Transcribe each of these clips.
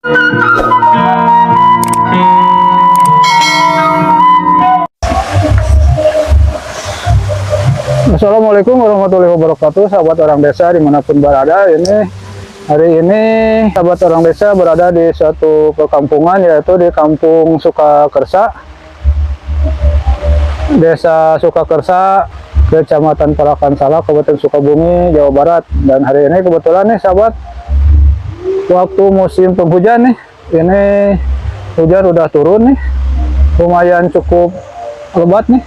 Assalamualaikum warahmatullahi wabarakatuh, sahabat orang desa dimanapun berada. Hari ini sahabat orang desa berada di suatu perkampungan, yaitu di Kampung Sukakersa, Desa Sukakersa, Kecamatan Parakan Salak, Kabupaten Sukabumi, Jawa Barat. Dan hari ini kebetulan nih sahabat, waktu musim penghujan nih, ini hujan udah turun nih, lumayan cukup lebat nih.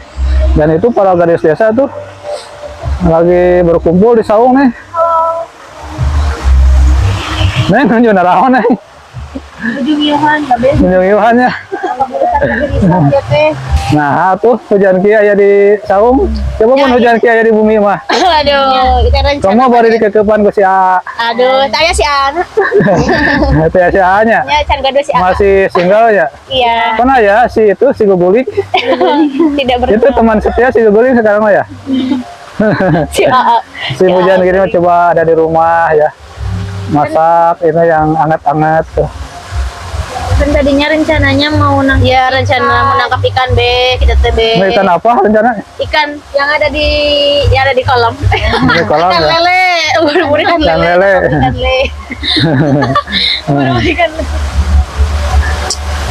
Dan itu para gadis desa tuh lagi berkumpul di saung nih. Neng, nunjuk naraon nih. Nunjuk iuhan ya. Nah, tuh hujan kia ya di saung. Coba pun hujan kia ya di bumi mah. Aduh, kita rencana. Kamu baru dikekepan ke si A. Aduh, saya si Ana. Itu ya si A-nya. Ya, can gadua si A. Masih single ya? Iya. Pernah ya si Gugulik? Tidak Itu teman setia si Gugulik sekarang mah ya? Si A. Si hujan gini mah coba ada di rumah ya. Masak ini yang anget-anget tuh. Kan tadinya rencananya mau rencana mau nangkap ikan kita teh Ini ikan apa rencana? Ikan yang ada di kolam. Di kolam Ikan ya? lele, buru-buru ikan Ikan lele. lele. Ikan lele. Buru-buru ikan lele.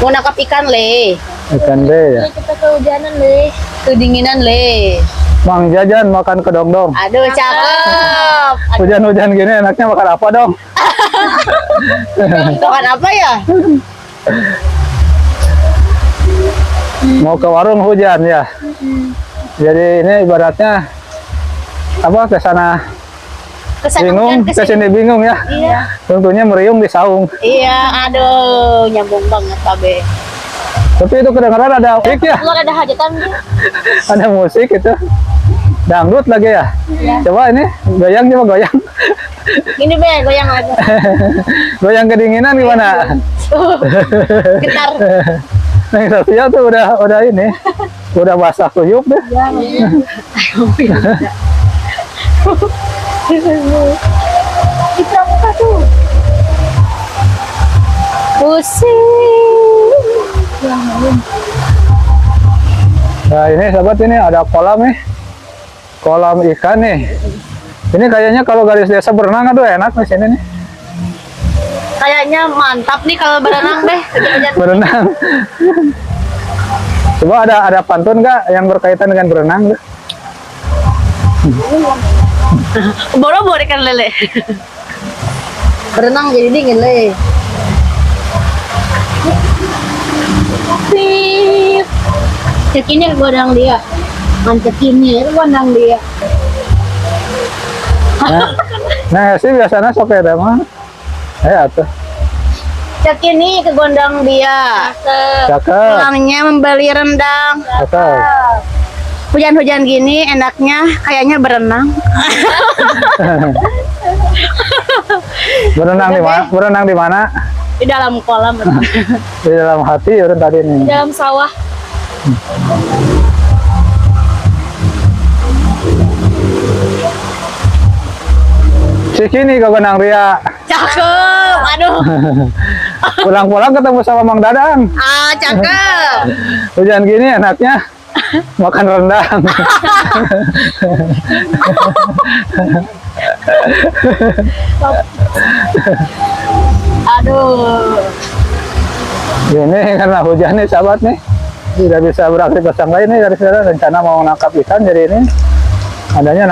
Mau nangkap ikan le. Ikan deh ya. Kita kehujanan le, kedinginan le. Mang Jajan makan kedong-dong. Aduh, cakep. Hujan-hujan gini enaknya makan apa dong? Makan apa ya? Mau ke warung hujan ya. Jadi ini ibaratnya apa, ke sana bingung, ke sini bingung ya. Iya. Tentunya meriung di saung. Iya, aduh, nyambung banget Babe. Tapi itu kedengaran ada musik ya. Keluar ada hajatan nih. Ada musik itu. Dangdut lagi ya. Iya. Coba ini goyang, coba goyang. Ini Be, goyang aja. Goyang kedinginan gimana? Gitar. Nah, Sofia tuh udah ini. Udah basah kuyup deh. Di pramuka tuh. Pusing. Nah ini sahabat, ini ada kolam nih, kolam ikan nih. Ini kayaknya kalau gadis desa berenang, aduh enak nih sini nih. Kayaknya mantap nih kalau berenang deh. Berenang. Coba ada pantun nggak yang berkaitan dengan berenang? Boro-boro ikan lele. Berenang jadi dingin le. Sip. Cekinnya godang dia. Mancekinnya godang dia. Nah sih biasanya sok ya mah. Atuh. Cek ini ke gondang dia. Cakep. Pulangnya membeli rendang. Cakep. Hujan-hujan gini enaknya kayaknya berenang. Berenang di mana? Berenang di mana? Di dalam kolam. Di dalam hati orang tadi nih. Di dalam sawah. Si Kini ke Benang Ria. Cakep. Aduh. Pulang-pulang ketemu sama Mang Dadang. Ah, cakep. Hujan gini enaknya makan rendang. Aduh. Ini karena hujan nih sahabat nih, tidak bisa beraktivitas yang lain nih. Dari sana rencana mau nangkap ikan, jadi ini adanya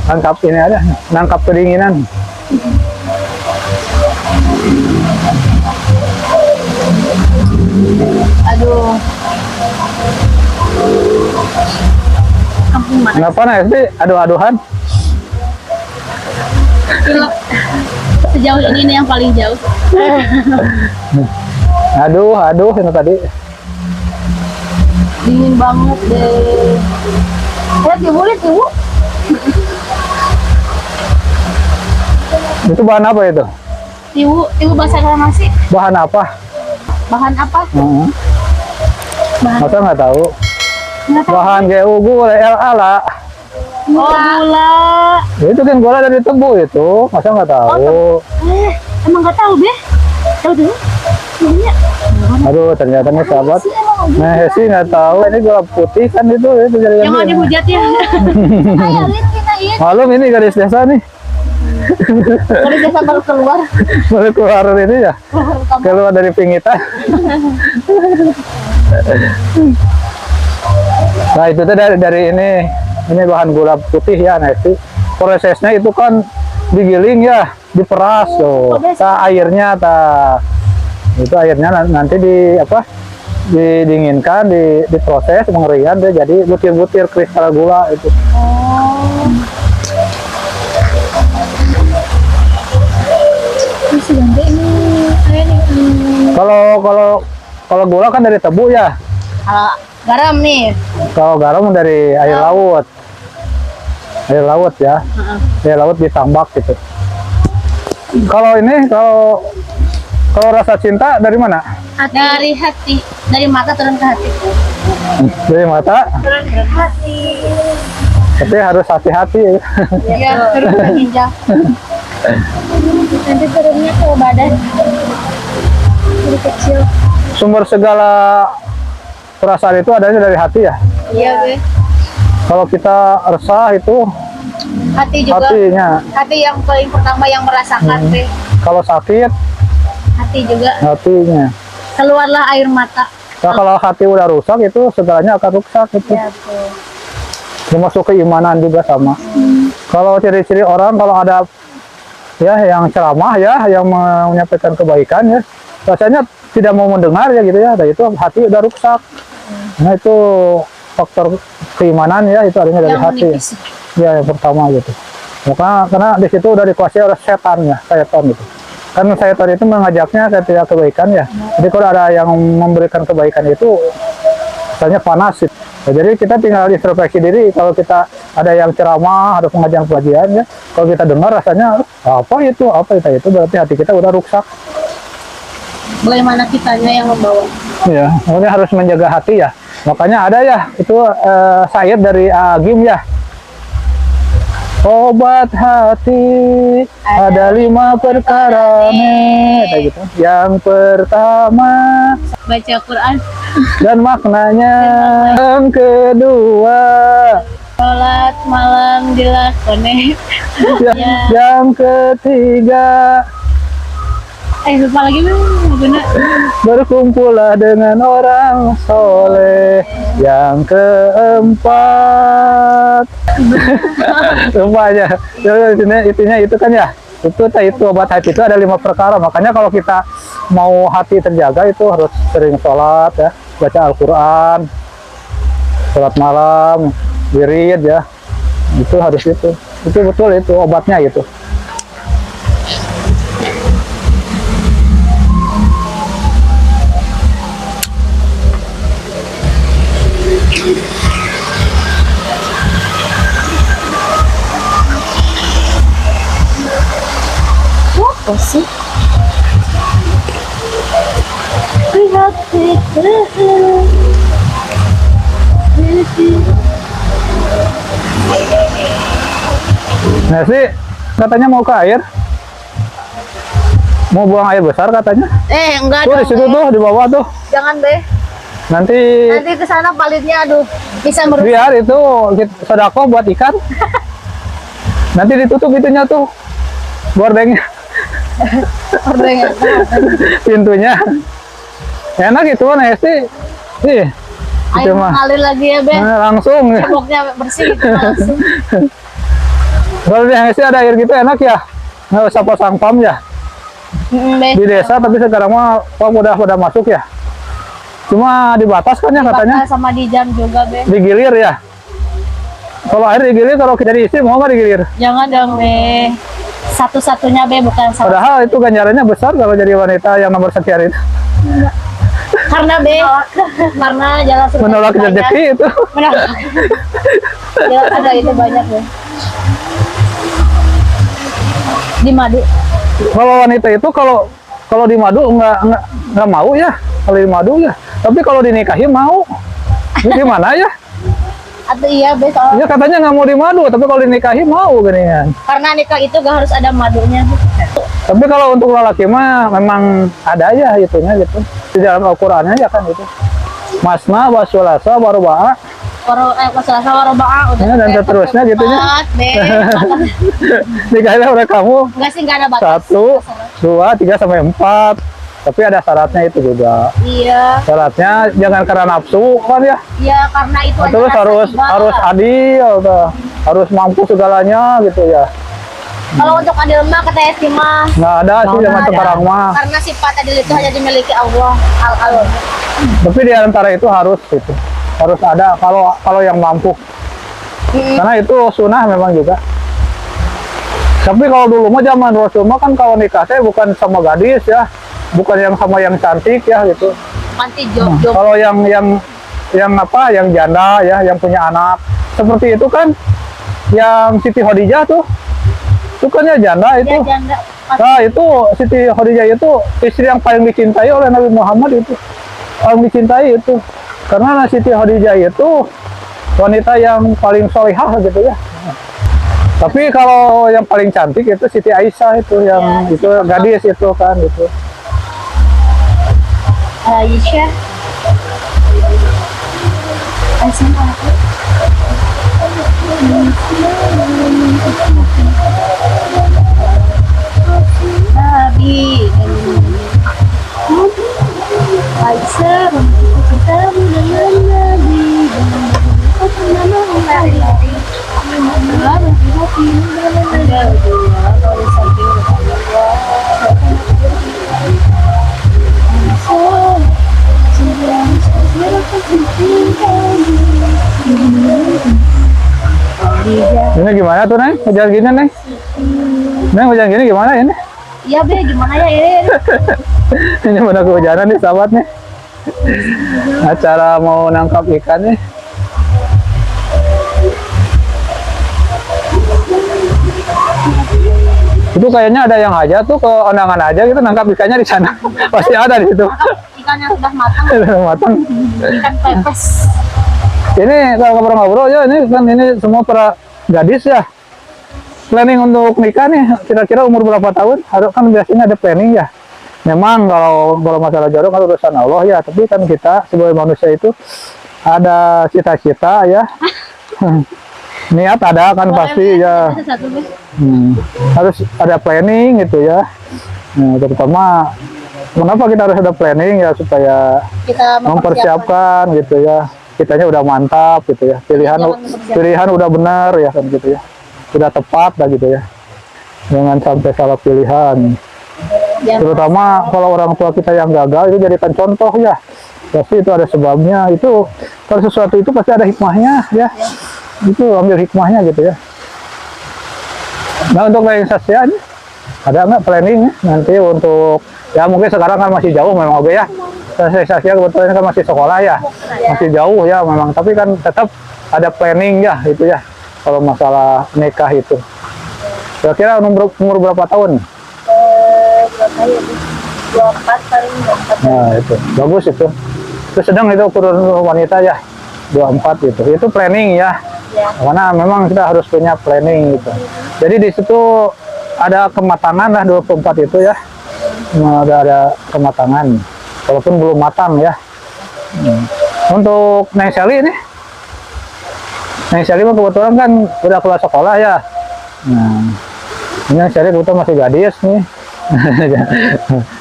nangkap ini aja, nangkap kedinginan. Aduh. Kampung mana? Kenapa nih sih aduh-aduhan? Sejauh ini nih yang paling jauh. Aduh ini tadi. Dingin banget deh. Lihat lihat ibu. Itu bahan apa itu? Ibu bahasa nasi. Bahan apa? Bahan apa? Bahan. Masa nggak tahu? Nggak tahu. Bahan kayak ugu, ala. Oh, gula. Itu kan gula dari tebu itu, masa nggak tahu? Emang nggak tahu, Be? Tahu dulu? Aduh, ternyata nih sahabat. Nah, Hesi nggak tahu ini gula putih kan itu dari Yang mau dihujat ya. malum ini garis desa nih. Garis desa baru keluar. Baru keluar ini ya. Keluar dari pingitan. Nah, itu tuh dari ini bahan gula putih ya, nah itu prosesnya itu kan digiling ya, diperas tuh. Airnya itu airnya nanti didinginkan, diproses pengeringan dia jadi butir-butir kristal gula itu. Kalau gula kan dari tebu ya. Garam nih. Kalau garam dari air laut. Air laut ya. Air laut ditambak gitu. Kalau rasa cinta dari mana? Dari hati, dari mata turun ke hati. Dari mata. Turun ke hati. Tapi harus hati-hati ya. Iya, turun ke ginjal. Nanti turunnya ke badan. Jadi kecil. Sumber segala perasaan itu adanya dari hati ya. Iya, Be. Kalau kita resah itu Hati juga. hatinya. Hati yang paling pertama yang merasakan, Be. Kalau sakit Hati juga. hatinya. Keluarlah air mata. Nah, kalau hati udah rusak itu segalanya akan rusak itu. Ya, tuh. Termasuk keimanan juga sama. Kalau ciri-ciri orang kalau ada ya yang ceramah ya, yang menyampaikan kebaikan ya, rasanya tidak mau mendengar ya gitu ya. Dan itu hati udah rusak. Nah, itu faktor keimanan ya, itu adanya dari Yang hati. menipis. Ya, yang pertama gitu. Karena di situ udah dikuasai oleh setan ya, setan gitu. Kan setan itu mengajaknya ketika kebaikan ya. Jadi kalau ada yang memberikan kebaikan itu rasanya panas gitu. Ya, jadi kita tinggal introspeksi diri. Kalau kita ada yang ceramah, ada pengajian ya, kalau kita dengar rasanya apa itu berarti hati kita udah rusak. Bagaimana kitanya yang membawa? Ya, makanya harus menjaga hati ya. Makanya ada ya itu syair dari Agim ya. Obat hati ada 5 perkara nih, kayak gitu. Yang pertama Baca Quran. dan maknanya. Yang kedua Sholat malam dilakoni. yang ketiga Lupa lagi, Bunda. berkumpullah dengan orang soleh. Yang keempat rupanya intinya itu kan ya, itu obat hati itu ada 5 perkara. Makanya kalau kita mau hati terjaga itu harus sering sholat ya, baca Al-Quran, sholat malam, wirid ya, itu harus itu betul itu obatnya gitu. Apa sih? Lihat Nah sih katanya mau ke air, mau buang air besar katanya. Enggak Tuh dong. di situ tuh di bawah tuh. Jangan, Be. Nanti Ke sana palitnya bisa merusak. biar itu sedekah buat ikan. Nanti ditutup itunya tuh gordengnya, Ordengan. pintunya. Enak itu kan Hesti. Ih, itu Air mah mengalir lagi ya, Be. langsung. Ceboknya bersih gitu langsung. Kalau di Hesti ada air gitu enak ya. Nggak usah pasang pam ya. Be. Di desa tapi sekarang mah pam udah pada masuk ya. Cuma dibatas kan ya katanya. Bakal sama di jam juga, Be. Digilir ya. Kalau air digilir, kalau kita diisi mau nggak digilir? Jangan dong, Be. Satu-satunya, Be, bukan salah. Padahal itu ganjarannya besar kalau jadi wanita yang nomor sekian itu. Karena, Be, karena jalan surga Menolak itu banyak. rezeki itu. Menolak. Jalan surga itu banyak, Be. Di madu. Kalau wanita itu kalau di madu nggak mau ya. Kalau di madu ya. Tapi kalau dinikahi mau. Ini gimana ya? Atau iya, Be, soalnya Ya katanya nggak mau di madu, tapi kalau dinikahi mau gini kan. karena nikah itu gak harus ada madunya. Tapi kalau untuk lelaki mah memang ada aja itunya gitu. Di dalam Al-Qur'annya ya kan itu. Masna wa sulasa wa ruba'a. Masalah warobaa udah. Ya, dan seterusnya gitu ya. Nikahnya oleh kamu Enggak sih, enggak ada batas. 1, 2, 3 sampai 4. Tapi ada syaratnya itu juga. Iya. Syaratnya jangan karena nafsu kan ya. Iya, karena itu aja Terus rasa harus ibadah. harus adil, tuh. Harus mampu segalanya gitu ya. Kalau untuk adil mah kata Estima, Nggak ada sih Nggak zaman ada. sekarang mah. karena sifat adil itu hanya dimiliki Allah. Al-al. Tapi di antara itu harus gitu. Harus ada kalau yang mampu. Karena itu sunnah memang juga. Tapi kalau dulu mah zaman Rasul mah kan kalau nikah saya bukan sama gadis ya, bukan yang sama yang cantik ya gitu. Nanti job. Kalau yang apa, yang janda ya, yang punya anak seperti itu kan, yang Siti Khadijah tuh, itu kan ya janda itu. Dia janda. Nah itu Siti Khadijah itu istri yang paling dicintai oleh Nabi Muhammad itu, paling dicintai itu, karena Siti Khadijah itu wanita yang paling solihah gitu ya. Tapi kalau yang paling cantik itu Siti Aisyah itu, yang Ya, itu gadis itu kan itu. Aisyah. Aisyah apa? Nabi. Aisyah kita dengan Nabi. Ini gimana tuh Neng? Hujan gini Neng? Neng hujan gini gimana ini? Iya Be, gimana ya ini? Ini udah kehujanan nih sahabat nih. Acara mau nangkap ikan nih. Itu kayaknya ada yang aja tuh ke ondangan aja gitu nangkap ikannya di sana. Pasti ada di situ. Ikan yang sudah matang, Matang. ikan pepes. Ini kalau ngobrol-ngobrol ya, ini kan ini semua para gadis ya. Planning untuk nikah nih kira-kira umur berapa tahun? Harus kan biasanya ada planning ya. Memang kalau masalah jodoh kan urusan Allah ya, tapi kan kita sebagai manusia itu ada cita-cita ya. Niat ada kan pasti ya. Satu Be. Harus ada planning gitu ya. Nah, terutama kenapa kita harus ada planning ya, supaya Kita mempersiapkan gitu ya. Kitanya udah mantap gitu ya. Pilihan udah benar ya kan gitu ya. Udah tepat lah gitu ya. Jangan sampai salah pilihan. Ya, Terutama kalau orang tua kita yang gagal itu jadikan contoh ya. Pasti itu ada sebabnya. Itu kalau sesuatu itu pasti ada hikmahnya ya. Itu ambil hikmahnya gitu ya. Nah untuk realisasinya ada nggak planning nanti untuk ya mungkin sekarang kan masih jauh memang oke ya. Realisasinya kebetulan kan masih sekolah ya, masih jauh ya memang. Tapi kan tetap ada planning ya itu ya. Kalau masalah nikah itu. Kira-kira umur berapa tahun? berapa ya? 24 paling 24. Nah itu bagus itu. Itu sedang itu ukuran wanita ya. 24 gitu. Itu planning ya. Ya. Karena memang kita harus punya planning gitu. Jadi di situ ada kematangan lah 24 itu ya. Ada kematangan. Walaupun belum matang ya. Untuk Neng Sally nih. Neng Sally mah kebetulan kan udah keluar sekolah ya. Nah, ini Neng Sally kebetulan masih gadis nih.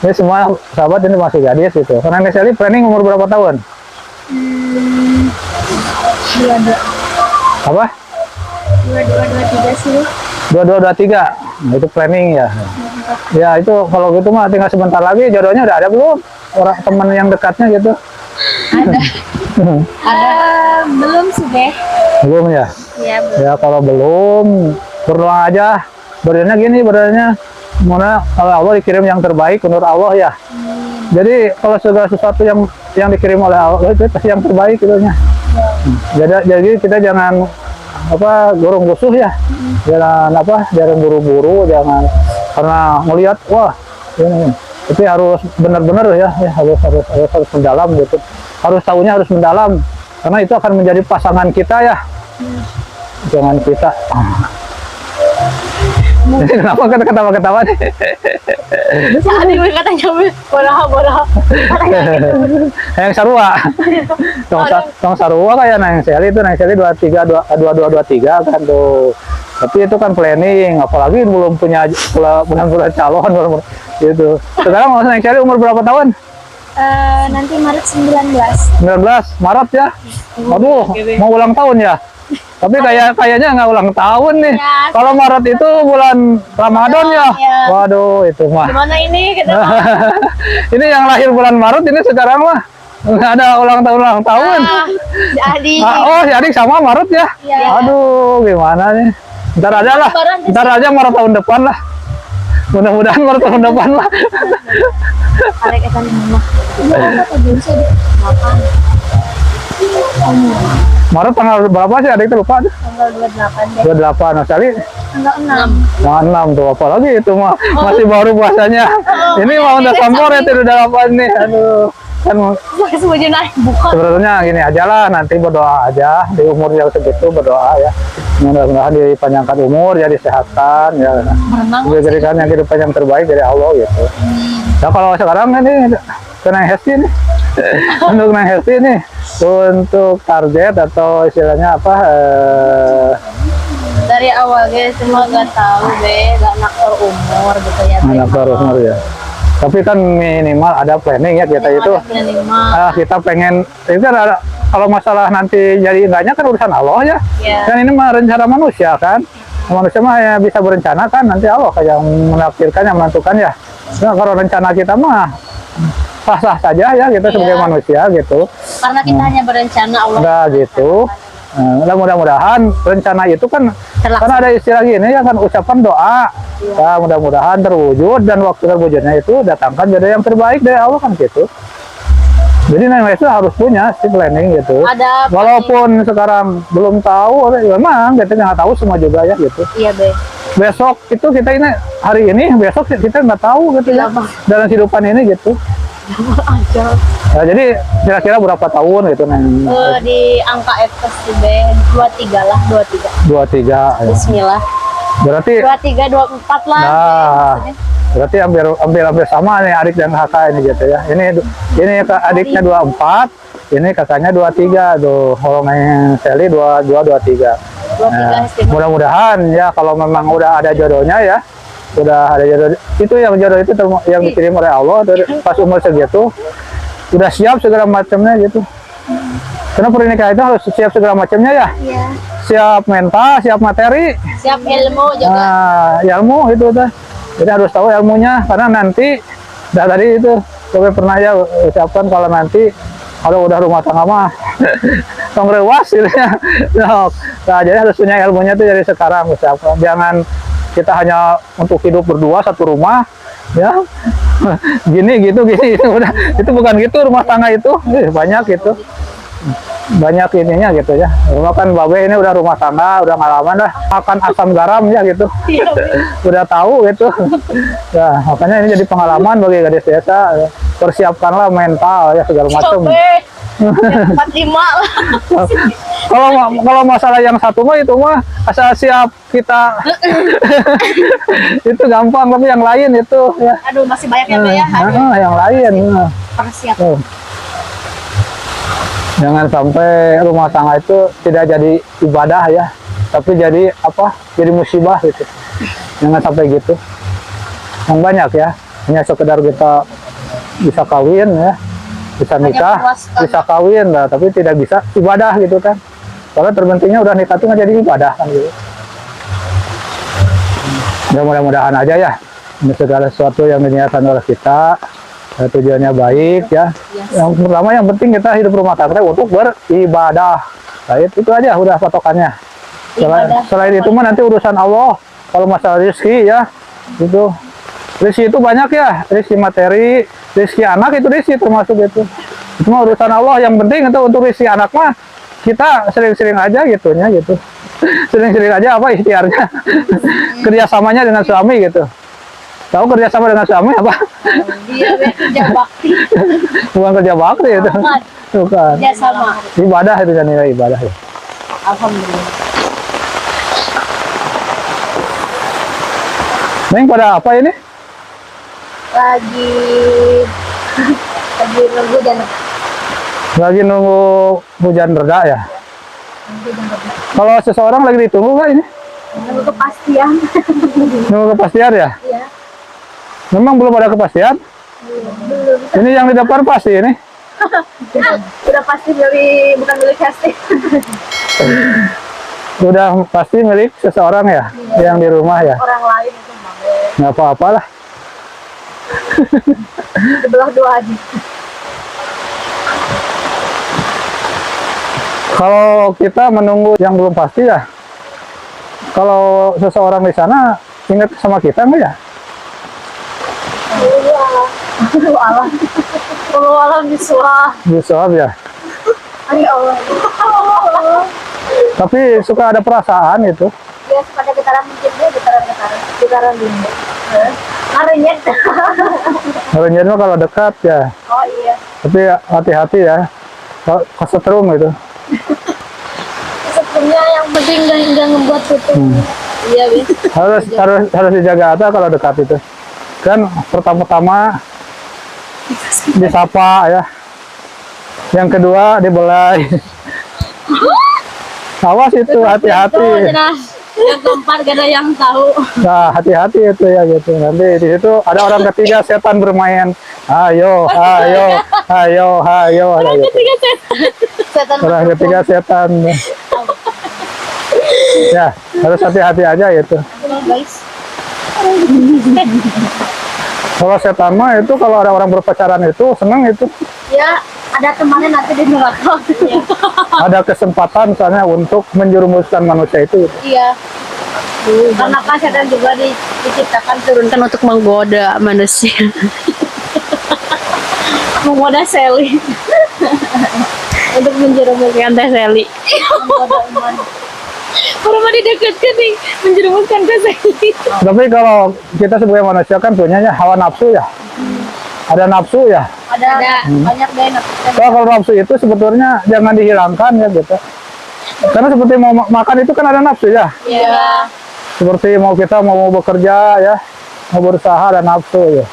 Ini semua sahabat ini masih gadis gitu. Karena Neng Sally planning umur berapa tahun? 22 Apa? 23 sih. 2223. Nah, itu planning ya. Ya itu kalau gitu mah tinggal sebentar lagi. Jodohnya udah ada belum? Orang teman yang dekatnya gitu. Ada belum sih Be? Belum ya? Iya belum. Ya kalau belum, berdoa aja. Berdoanya gini, berdoanya mana kalau Allah dikirim yang terbaik menurut Allah ya. Jadi kalau segala sesuatu yang dikirim oleh Allah itu pasti yang terbaik gitunya. Jadi kita jangan apa gorong gusuh ya. Jangan buru-buru, jangan karena ngelihat wah ini. Tapi harus benar-benar ya, harus mendalam gitu. Harus tahunya harus mendalam karena itu akan menjadi pasangan kita ya. Jangan kita Kenapa kan ketawa-ketawa nih? Saat ini katanya bola. Katanya gitu. Yang sarua. Tong sarua kayak nang seli itu nang seli 2223 kan tuh. Tapi itu kan planning, apalagi belum punya bulan calon gitu. Sekarang nang seli umur berapa tahun? Nanti Maret 19. 19 Maret ya. Aduh, mau ulang tahun ya. Tapi kayaknya nggak ulang tahun nih. Ya, Kalau Maret itu bulan Ramadan ya. Ya. Waduh, itu mah. Gimana ini? Kita Ini yang lahir bulan Maret ini sekarang mah nggak ada ulang tahun. jadi Oh, si adik sama Maret ya. Iya. Aduh, gimana nih? Ntar aja lah. Ntar aja Maret tahun depan lah. Mudah-mudahan Maret tahun depan lah. ada kesan mama. Apa tuh sih? Makan. Maret tanggal berapa sih adik itu lupa? Tanggal 28 deh. 28 sekali. Tanggal 6. Nah, 6 tuh apalagi itu mah masih baru puasanya. Ini mau udah kompor ya udah 8 nih. Aduh. Kan Semuanya naik bukan. sebenarnya gini aja lah, nanti berdoa aja di umur yang segitu, berdoa ya. Mudah-mudahan dipanjangkan umur, ya disehatkan ya. Diberikan yang kehidupan yang terbaik dari Allah gitu. Nah kalau sekarang ini kena hesti nih. Untuk Nang Hesti nih, untuk target atau istilahnya apa? Dari awal guys cuma gak tahu gak naktor umur gitu ya. Anak baru umur ya. Tapi kan minimal ada planning ya kita itu. Kita pengen itu kan ada, kalau masalah nanti jadi enggaknya kan urusan Allah ya. Kan ini mah rencana manusia kan. Manusia mah ya bisa berencana kan, nanti Allah yang menakdirkan, yang menentukan ya. Nah, kalau rencana kita mah sah-sah saja ya kita sebagai manusia gitu. Karena kita hanya berencana Allah. Udah gitu. Nah, mudah-mudahan rencana itu kan karena ada istilah gini ya kan, ucapan doa. Ya, mudah-mudahan terwujud, dan waktu terwujudnya itu datangkan jodoh yang terbaik dari Allah kan gitu. Jadi Neng itu harus punya si planning gitu. Ada walaupun sekarang belum tahu, memang kita nggak tahu semua juga ya gitu. Iya be. Besok itu kita ini hari ini, besok kita nggak tahu gitu ya dalam kehidupan ini gitu. Aja. Ya, jadi kira-kira berapa tahun gitu Neng? Di angka FS B 23 lah, 23. 23 ya. Bismillah. Berarti 23 24 lah. Nah, berarti hampir sama nih adik dan kakak ini gitu ya. Ini adiknya 24, ini kakaknya 23 tuh. Kalau Neng Seli 23. Nah, mudah-mudahan ya kalau memang udah ada jodohnya ya. Udah ada jodoh, itu yang jodoh itu yang dikirim oleh Allah pas umur segitu udah siap segala macamnya gitu. Karena pernikahan itu harus siap segala macamnya ya. Iya. Siap mental, siap materi, siap ilmu juga. Nah, ilmu itu tuh. Jadi harus tahu ilmunya, karena nanti tadi itu saya pernah ya ucapkan kalau nanti kalau udah rumah tangga mah tong rewas gitu ya. Nah, jadi harus punya ilmunya tuh dari sekarang ucapkan. Jangan kita hanya untuk hidup berdua satu rumah ya. Gini udah, itu bukan gitu rumah tangga itu. Banyak gitu. Banyak ininya gitu ya. Rumah kan Babe ini udah rumah tangga, udah ngalaman dah makan asam garam ya gitu. Udah tahu gitu. Ya, makanya ini jadi pengalaman bagi gadis desa. Persiapkanlah mental ya segala macam. 45 lah. Kalau masalah yang satu mah itu mah asal siap kita. Itu gampang, tapi yang lain itu ya. Aduh, masih banyak ya, Be ya. Yang lain. Persiap. Jangan sampai rumah tangga itu tidak jadi ibadah ya, tapi jadi apa? Jadi musibah gitu. Jangan sampai gitu. Yang banyak ya, hanya sekedar kita bisa kawin ya, bisa nikah, bisa kawin lah, tapi tidak bisa ibadah gitu kan. Soalnya terpentingnya udah nikah tuh nggak jadi ibadah kan gitu. Ya mudah-mudahan aja ya, ini segala sesuatu yang diniatkan oleh kita. Tujuannya baik ya. Yang pertama yang penting kita hidup rumah tangga untuk beribadah. Nah, itu aja udah patokannya. Selain itu mah nanti urusan Allah. Kalau masalah rezeki ya, itu rezeki itu banyak ya, rezeki materi, rezeki anak itu rezeki termasuk itu. Itu mah urusan Allah. Yang penting itu untuk rezeki anak mah kita sering-sering aja gitunya gitu. Sering-sering aja apa ikhtiarnya. Kerjasamanya dengan suami gitu. Tahu kerjasama dengan suami apa? Dia kerja bakti. Bukan kerja bakti itu. Bukan. Kerjasama. Ibadah itu kan, nilai ibadah ya. Alhamdulillah. Neng pada apa ini? Lagi lagi nunggu hujan. Lagi nunggu hujan reda ya? Kalau seseorang lagi ditunggu nggak ini? Nunggu kepastian. Nunggu kepastian ya? Iya. Memang belum ada kepastian? Belum. Ini yang di depan pasti ini? Udah pasti bukan milik casting. Udah pasti milik seseorang ya? Yang di rumah ya? Orang lain itu mah. Nggak apa-apalah. Sebelah dua aja. Kalau kita menunggu yang belum pasti ya, kalau seseorang di sana ingat sama kita nggak ya? Alam. Allah alam biswa. Bisa ya. Ani Allah. Tapi suka ada perasaan itu. Ya pada getaran mungkin dia getaran dingin. Ngarenyet. Renyet mah kalau dekat ya. Oh iya. Tapi hati-hati ya. Kalau kesetrum itu. Sebenarnya yang penting nggak ngebuat tutup. Iya bis. Harus dijaga ada kalau dekat itu. Kan pertama-tama disapa ya. Yang kedua dibelai. Awas itu, hati-hati. Yang keempat gak ada yang tahu. Nah, hati-hati itu ya gitu. Nanti di situ ada orang ketiga setan bermain. Ayo, ayo, ayo, ayo. Orang Gitu. ketiga setan. Orang ketiga setan. Ya, harus hati-hati aja gitu. Guys. Kalau setan mah itu kalau ada orang berpacaran itu seneng itu. Ya, ada temannya nanti di neraka. Ada kesempatan misalnya untuk menjerumuskan manusia itu. Iya. Karena kan setan juga diciptakan turunkan untuk menggoda manusia. Menggoda Sally. Untuk menjerumuskan Teh Sally. Menggoda iman. Orang mau didekatkan nih, menjerumuskan Teh Sally. Tapi kalau kita sebagai manusia kan punyanya hawa nafsu ya. Ada nafsu ya. Ada banyak deh nafsu. Kalau nafsu itu sebetulnya jangan dihilangkan ya gitu. Karena seperti mau makan itu kan ada nafsu ya. Iya. Seperti kita mau bekerja ya, mau berusaha ada nafsu ya.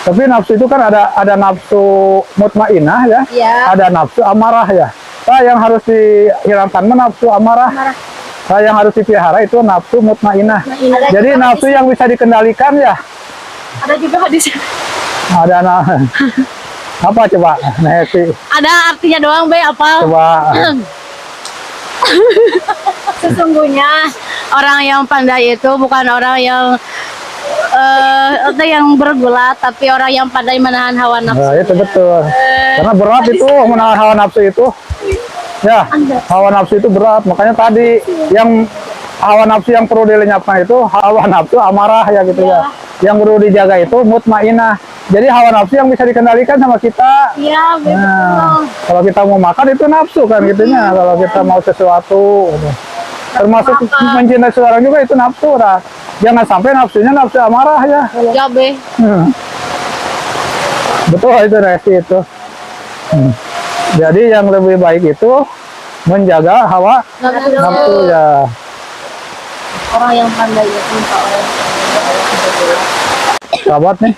Tapi nafsu itu kan ada nafsu mutmainah ya, Iya. ada nafsu amarah ya. Nah, yang harus dihilangkan nafsu amarah. Nah, yang harus dipelihara itu nafsu mutmainah. Ada Jadi juga nafsu yang bisa dikendalikan ya. Ada juga hadis. Ada apa coba? Nah, Ada artinya doang, Be, apa? coba. Sesungguhnya orang yang pandai itu bukan orang yang yang bergulat, tapi orang yang pandai menahan hawa nafsu. Nah, itu betul. Karena berat itu menahan hawa nafsu itu. Ya, hawa nafsu itu berat. Makanya tadi yang hawa nafsu yang perlu dilenyapkan itu hawa nafsu amarah ya gitu ya. Yang perlu dijaga itu mutmainah. Jadi hawa nafsu yang bisa dikendalikan sama kita. Iya, betul. Nah, kalau kita mau makan itu nafsu kan gitunya. Kalau kita mau sesuatu, gitu. Termasuk mencintai seseorang juga itu nafsu. Nah, jangan sampai nafsunya nafsu amarah ya. Ya, Be. Betul itu Resti itu. Jadi yang lebih baik itu menjaga hawa nafsu ya. Orang yang pandai itu orang. Sahabat nih,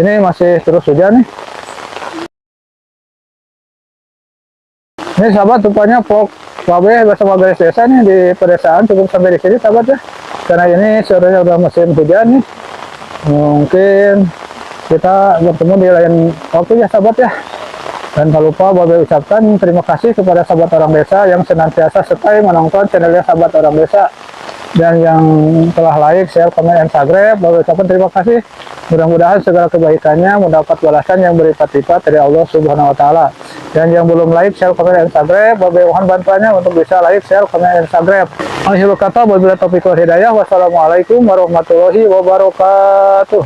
ini masih terus hujan nih. Ini sahabat rupanya Pok Wabe bersama garis desa nih di pedesaan cukup sampai di sini sahabat ya. Karena ini sorenya udah musim hujan nih. Mungkin kita bertemu di lain waktu ya sahabat ya. Dan tak lupa Wabe ucapkan terima kasih kepada sahabat orang desa yang senantiasa setia menonton channelnya sahabat orang desa. Dan yang telah like, share, komen, dan subscribe, Bapak ucapkan terima kasih. Mudah-mudahan segala kebaikannya mendapat balasan yang berlipat-lipat dari Allah Subhanahu Wa Taala. Dan yang belum like, share, komen, dan subscribe, Bapak mohon bantuannya untuk bisa like, share, komen, dan subscribe. Akhirul kata, wabillahi taufiq wal hidayah. Wassalamualaikum warahmatullahi wabarakatuh.